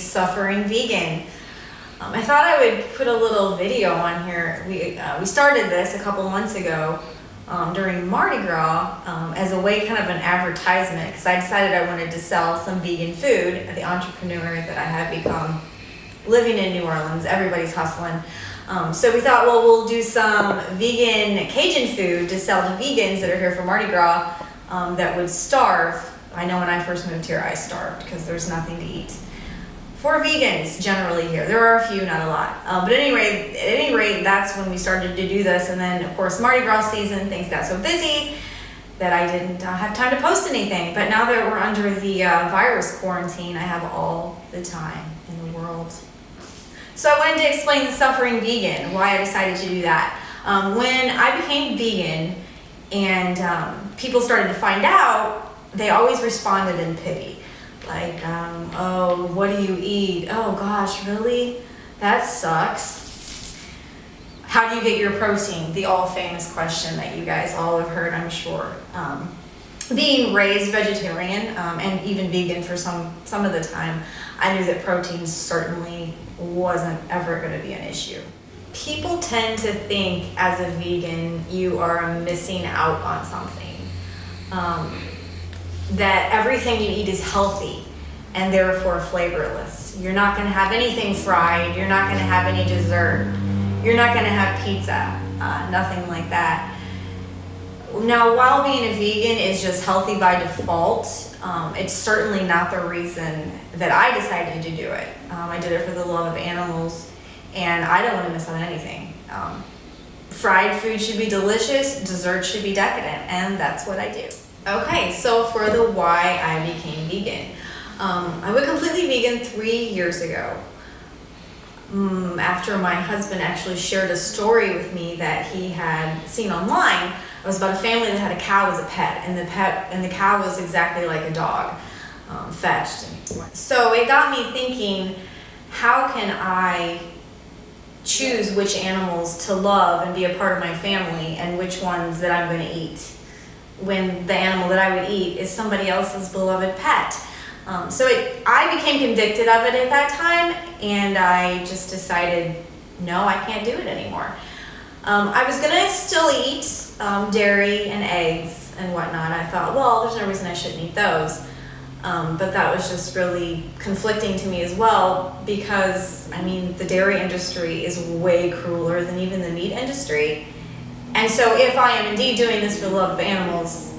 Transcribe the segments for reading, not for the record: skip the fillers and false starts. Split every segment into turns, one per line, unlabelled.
Suffering Vegan. I thought I would put a little video on here. We started this a couple months ago during Mardi Gras as a way, kind of an advertisement, because I decided I wanted to sell some vegan food. The entrepreneur that I have become living in New Orleans, everybody's hustling. So we thought, well, we'll do some vegan Cajun food to sell to vegans that are here for Mardi Gras that would starve. I know when I first moved here, I starved because there's nothing to eat. For vegans generally here. There are a few, not a lot. But at any rate, that's when we started to do this. And then, of course, Mardi Gras season, things got so busy that I didn't have time to post anything. But now that we're under the virus quarantine, I have all the time in the world. So I wanted to explain the Suffering Vegan, why I decided to do that. When I became vegan and people started to find out, they always responded in pity. Like, oh, what do you eat? Oh gosh, really? That sucks. How do you get your protein? The all famous question that you guys all have heard, I'm sure. Being raised vegetarian and even vegan for some of the time, I knew that protein certainly wasn't ever going to be an issue. People tend to think as a vegan you are missing out on something. That everything you eat is healthy and therefore flavorless. You're not going to have anything fried. You're not going to have any dessert. You're not going to have pizza. Nothing like that. Now, while being a vegan is just healthy by default, it's certainly not the reason that I decided to do it. I did it for the love of animals, and I don't want to miss on anything. Fried food should be delicious, dessert should be decadent, and that's what I do. Okay, so for the why I became vegan. I went completely vegan 3 years ago. After my husband actually shared a story with me that he had seen online. It was about a family that had a cow as a pet, and the cow was exactly like a dog, fetched. So it got me thinking, how can I choose which animals to love and be a part of my family, and which ones that I'm going to eat, when the animal that I would eat is somebody else's beloved pet. So I became convicted of it at that time, and I just decided, no, I can't do it anymore. I was going to still eat dairy and eggs and whatnot. I thought, well, there's no reason I shouldn't eat those. But that was just really conflicting to me as well, because, I mean, the dairy industry is way crueler than even the meat industry. And so if I am indeed doing this for the love of animals,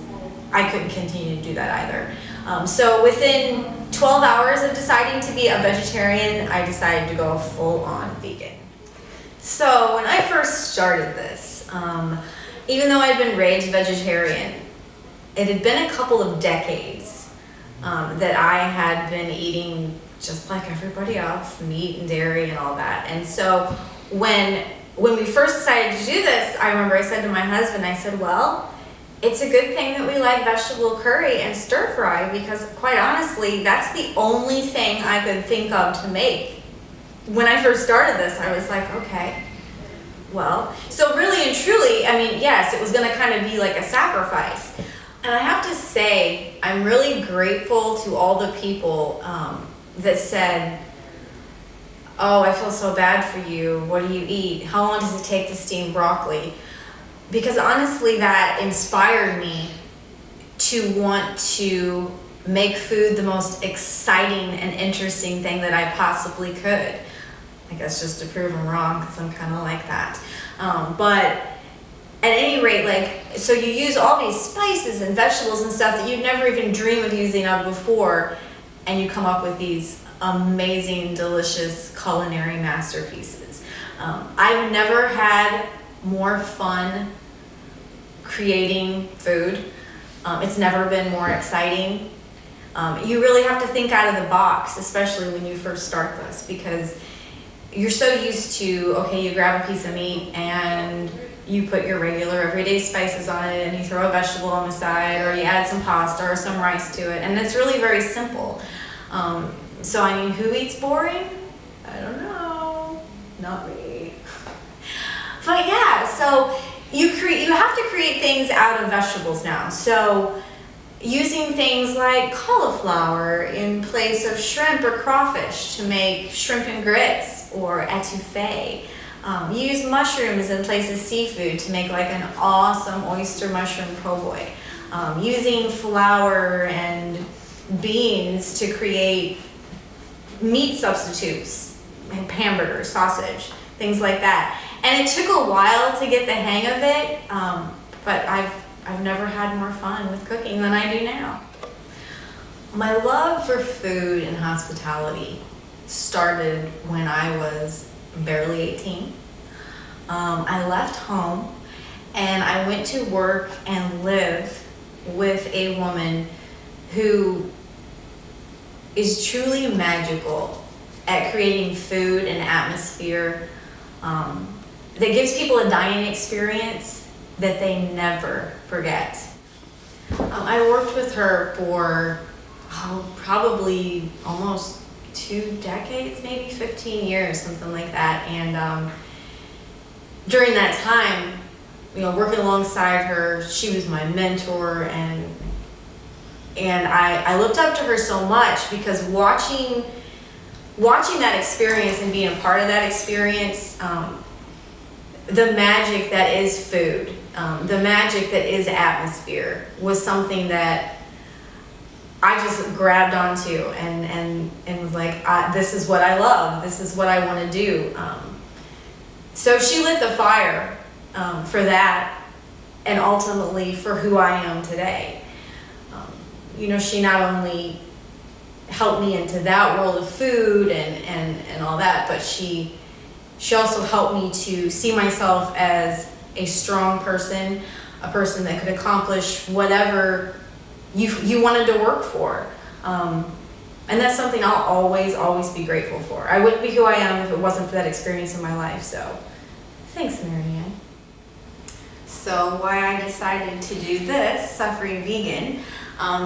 I couldn't continue to do that either. So within 12 hours of deciding to be a vegetarian, I decided to go full-on vegan. So when I first started this, even though I'd been raised vegetarian, it had been a couple of decades that I had been eating just like everybody else, meat and dairy and all that. And so when we first decided to do this, I remember I said to my husband, I said, well, it's a good thing that we like vegetable curry and stir fry, because quite honestly, that's the only thing I could think of to make. When I first started this, I was like, okay, well, so really and truly, I mean, yes, it was going to kind of be like a sacrifice. And I have to say, I'm really grateful to all the people that said, oh, I feel so bad for you. What do you eat? How long does it take to steam broccoli? Because honestly, that inspired me to want to make food the most exciting and interesting thing that I possibly could. I guess just to prove I'm wrong, because I'm kind of like that. But at any rate, like, so you use all these spices and vegetables and stuff that you'd never even dream of using before, and you come up with these amazing, delicious culinary masterpieces. I've never had more fun creating food. It's never been more exciting. You really have to think out of the box, especially when you first start this, because you're so used to, okay, you grab a piece of meat and you put your regular everyday spices on it, and you throw a vegetable on the side, or you add some pasta or some rice to it, and it's really very simple. So I mean, who eats boring? I don't know, not me. But yeah, so you have to create things out of vegetables now. So using things like cauliflower in place of shrimp or crawfish to make shrimp and grits or etouffee. Use mushrooms in place of seafood to make like an awesome oyster mushroom po' boy. Using flour and beans to create meat substitutes, like hamburger, sausage, things like that. And it took a while to get the hang of it, but I've never had more fun with cooking than I do now. My love for food and hospitality started when I was barely 18. I left home and I went to work and live with a woman who is truly magical at creating food and atmosphere that gives people a dining experience that they never forget. I worked with her for probably almost 2 decades, maybe 15 years, something like that. And during that time, working alongside her, she was my mentor, and I looked up to her so much because watching that experience and being a part of that experience, the magic that is food, the magic that is atmosphere was something that I just grabbed onto and was like, this is what I love, this is what I want to do. So she lit the fire for that, and ultimately for who I am today. She not only helped me into that world of food and all that, but she also helped me to see myself as a strong person, a person that could accomplish whatever you wanted to work for. And that's something I'll always be grateful for. I wouldn't be who I am if it wasn't for that experience in my life. So thanks, Marianne. So why I decided to do this, Suffering Vegan,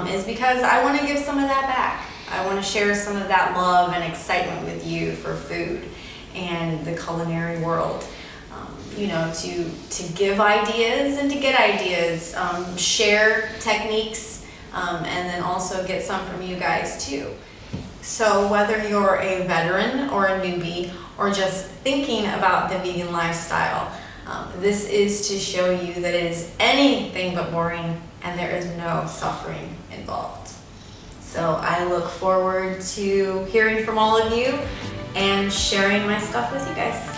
is because I want to give some of that back. I want to share some of that love and excitement with you for food and the culinary world. To give ideas and to get ideas, share techniques, and then also get some from you guys too. So whether you're a veteran or a newbie or just thinking about the vegan lifestyle, this is to show you that it is anything but boring and there is no suffering involved. So I look forward to hearing from all of you and sharing my stuff with you guys.